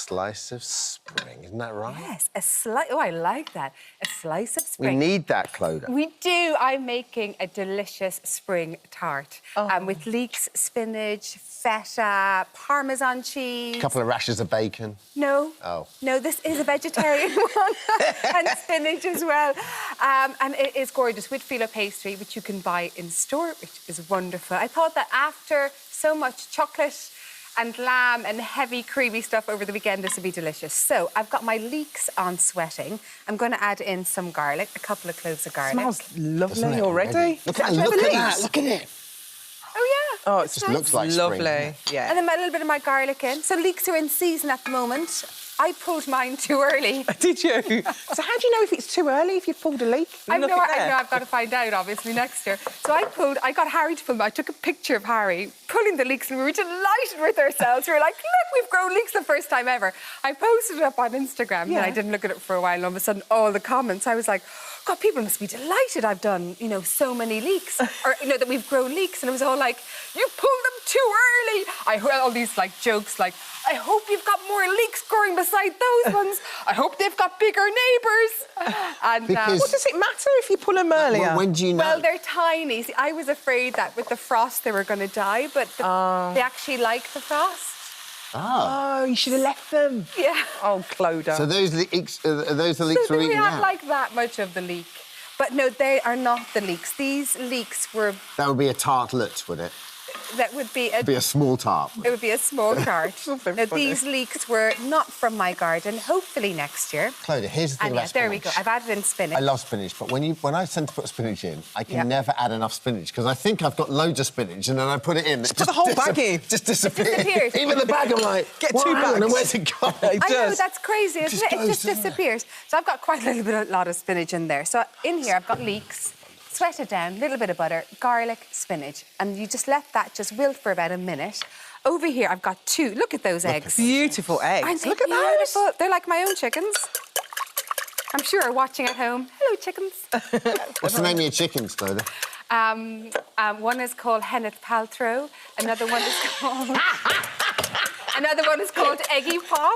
slice of spring, isn't that right? Yes, a slice. Oh, I like that. A slice of spring. We need that, Clodagh. We do. I'm making a delicious spring tart with leeks, spinach, feta, Parmesan cheese. A couple of rashers of bacon. No. Oh. No, this is a vegetarian one. And spinach as well. And it is gorgeous with Phillip pastry, which you can buy in store, which is wonderful. I thought that after so much chocolate and lamb and heavy, creamy stuff over the weekend, this would be delicious. So I've got my leeks on sweating. I'm going to add in some garlic, a couple of cloves of garlic. Smells lovely already. Look at that, look at it. Oh, yeah. Oh, it just looks like lovely. spring. Yeah. And then a little bit of my garlic in. So leeks are in season at the moment. I pulled mine too early. Did you? So how do you know if it's too early, if you pulled a leek? I know I've got to find out, obviously, next year. So I got Harry to film. I took a picture of Harry pulling the leeks and we were delighted with ourselves. We were like, look, we've grown leeks the first time ever. I posted it up on Instagram and I didn't look at it for a while and all of a sudden all the comments, I was like, God, people must be delighted I've done, you know, so many leeks. Or, you know, that we've grown leeks. And it was all like, you pulled them too early. I heard all these, like, jokes like, I hope you've got more leeks growing beside those ones. I hope they've got bigger neighbours. And what does it matter if you pull them earlier? Well, when do you know? Well, they're tiny. See, I was afraid that with the frost they were going to die, but they actually like the frost. Oh, you should have left them. Yeah. Oh, Clodagh. So those leeks, those the leeks So we're we eating had now? like that much of the leek. But no, they are not the leeks. These leeks were... That would be a tartlet, would it? That would be a... It'd be a small tart. It would be a small tart. Now, funny. these leeks were not from my garden, hopefully next year. Clodagh, here's the thing And about yeah, spinach. there we go. I've added in spinach. I love spinach, but when I tend to put spinach in, I can never add enough spinach because I think I've got loads of spinach and then I put it in. Just put the whole bag in. Just disappears. It disappears. Even the bag, I'm like, Get well, 2 hang on, bags. where's it gone? I know, that's crazy, isn't it? It goes, just doesn't it? disappears. So I've got quite a lot of spinach in there. So in here I've got leeks, sweat it down, a little bit of butter, garlic, spinach, and you just let that just wilt for about a minute. Over here I've got 2. Look at those eggs. Beautiful eggs. Aren't they Look at beautiful? those. They're like my own chickens. I'm sure are watching at home. Hello, chickens. What's the name of your chickens, Clodagh? One is called Henneth Paltrow. Another one is called... Another one is called Eggy Pop.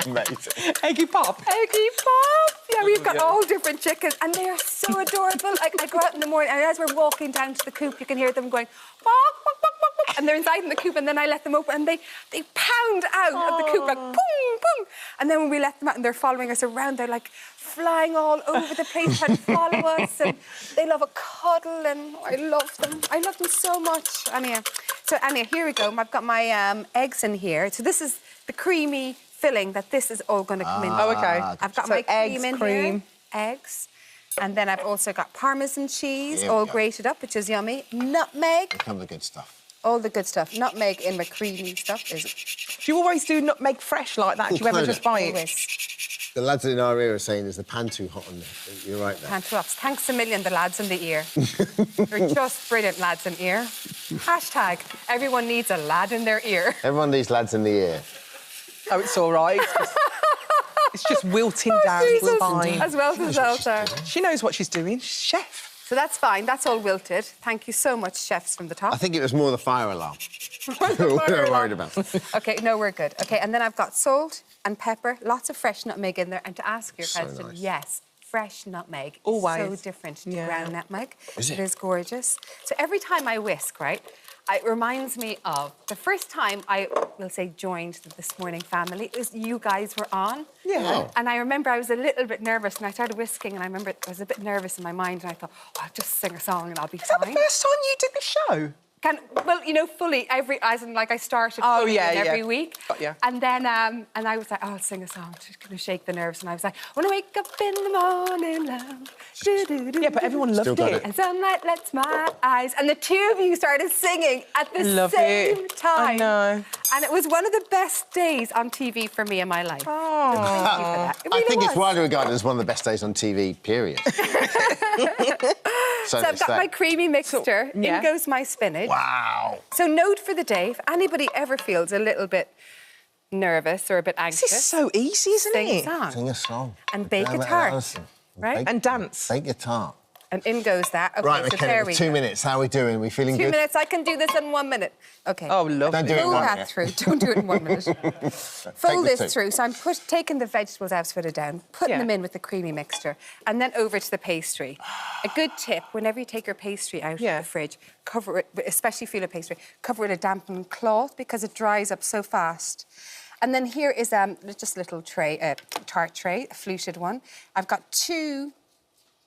Amazing. Eggy pop. Eggy Pop. Yeah, we've got all different chickens, and they are so adorable. Like, I go out in the morning, and as we're walking down to the coop, you can hear them going, bok, bok, bok, bok, bok, and they're inside in the coop, and then I let them open, and they pound out of the coop, like, boom, boom. And then when we let them out, and they're following us around, they're, like, flying all over the place trying to follow us, and they love a cuddle, and I love them. I love them so much. Anyhow, here we go. I've got my eggs in here. So this is the creamy filling that this is all going to come in. Oh, OK. I've got my cream in here. Eggs. And then I've also got Parmesan cheese, all grated up, which is yummy. Nutmeg. Here comes the good stuff. All the good stuff. Nutmeg in my creamy stuff. Do you always do nutmeg fresh like that? Do you ever just buy it? Always. The lads in our ear are saying, is the pan too hot on there? You're right there. Pan too hot. Thanks a million, the lads in the ear. They're just brilliant lads in ear. Hashtag, everyone needs a lad in their ear. Everyone needs lads in the ear. Oh, it's all right. It's just wilting down. Jesus. It's fine. As well as Elsa. She knows what she's doing. She's chef. So that's fine. That's all wilted. Thank you so much, chefs from the top. I think it was more the fire alarm. We're worried about. OK, no, we're good. OK, and then I've got salt and pepper, lots of fresh nutmeg in there. And to ask your question, nice. yes, fresh nutmeg. Always. So different to ground nutmeg. Is it? It is gorgeous. So every time I whisk, right, it reminds me of the first time I, will say, joined the This Morning family. It was you guys were on. Yeah. Oh. And I remember I was a little bit nervous and I started whisking and I remember I was a bit nervous in my mind and I thought, oh, I'll just sing a song and I'll be Is that the first time you did the show? Well, you know, fully, as in, like, I started every week. Got ya. And then, and I was like, oh, I'll sing a song to kind of shake the nerves. And I was like, when I wake up in the morning, love, do-do-do-do. Yeah, but everyone loved got it. it. And sunlight lets my eyes. And the two of you started singing at the Love same it. time. I know. And it was one of the best days on TV for me in my life. Oh. So thank you for that. It I really think was. it's widely regarded as one of the best days on TV, period. So I've got my creamy mixture. yeah. In goes my spinach. Wow. So note for the day, if anybody ever feels a little bit nervous or a bit anxious... This is so easy, isn't sing it? a song. Sing a song. And bake a Dermot tart. Alison. Right? And dance. Bake a tart. And in goes that. Okay, Right, so okay, there we 2 go. minutes. How are we doing? We feeling 2 good? minutes, I can do this in 1 minute. Okay. Oh, lovely. Don't do it in Pull 1 that minute. through. Don't do it in 1 minute. Fold the this two. through. So I'm taking the vegetables out of it down, putting them in with the creamy mixture, and then over to the pastry. A good tip, whenever you take your pastry out of the fridge, cover it, especially Phillip pastry, cover it with a dampened cloth because it dries up so fast. And then here is just a little tray, tart tray, a fluted one. I've got 2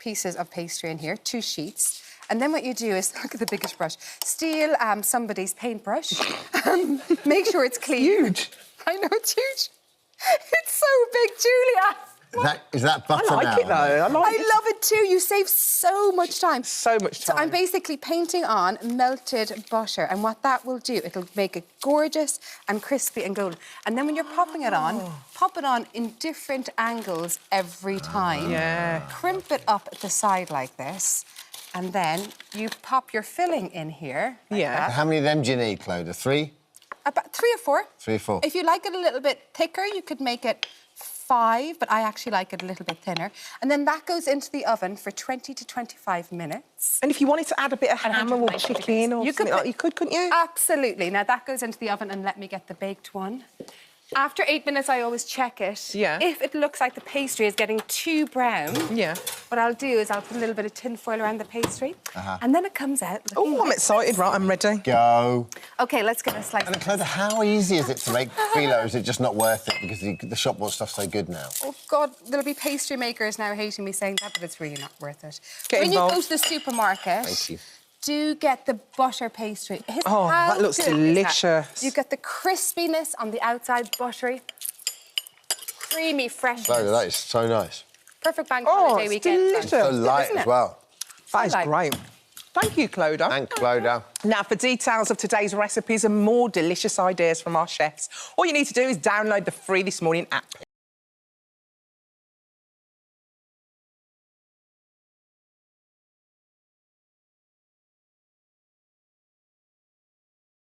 pieces of pastry in here, 2 sheets. And then what you do is, look at the biggest brush, steal somebody's paintbrush, make sure it's clean. Huge. I know, it's huge. It's so big, Julia. Is that butter I like now? it, though. I like it. I love it too. You save so much time. So much time. So I'm basically painting on melted butter, and what that will do, it'll make it gorgeous and crispy and golden. And then when you're popping it on, pop it on in different angles every time. Yeah. Crimp it up at the side like this, and then you pop your filling in here. Like that. How many of them do you need, Clodagh? 3? About 3 or 4. 3 or 4. If you like it a little bit thicker, you could make it 5, but I actually like it a little bit thinner. And then that goes into the oven for 20 to 25 minutes. And if you wanted to add a bit of ham or 190 chicken or something like that, you could, couldn't you? Absolutely. Now, that goes into the oven, and let me get the baked one. After 8 minutes, I always check it. Yeah. If it looks like the pastry is getting too brown, what I'll do is I'll put a little bit of tin foil around the pastry, and then it comes out. Oh, I'm excited. Right, I'm ready. Go. OK, let's get a slice. And Clodagh, how easy is it to make phyllo? Is it just not worth it because the shop bought stuff so good now? Oh, God, there'll be pastry makers now hating me saying that, but it's really not worth it. Get when involved. you go to the supermarket, Thank you. do get the butter pastry. Oh, that looks delicious. You get the crispiness on the outside, buttery, creamy freshness. Clodagh, that is so nice. Perfect bank holiday it's weekend. delicious. So light isn't as it? well. That is great. Thank you, Clodagh. Thanks, Clodagh. Now, for details of today's recipes and more delicious ideas from our chefs, all you need to do is download the free This Morning app.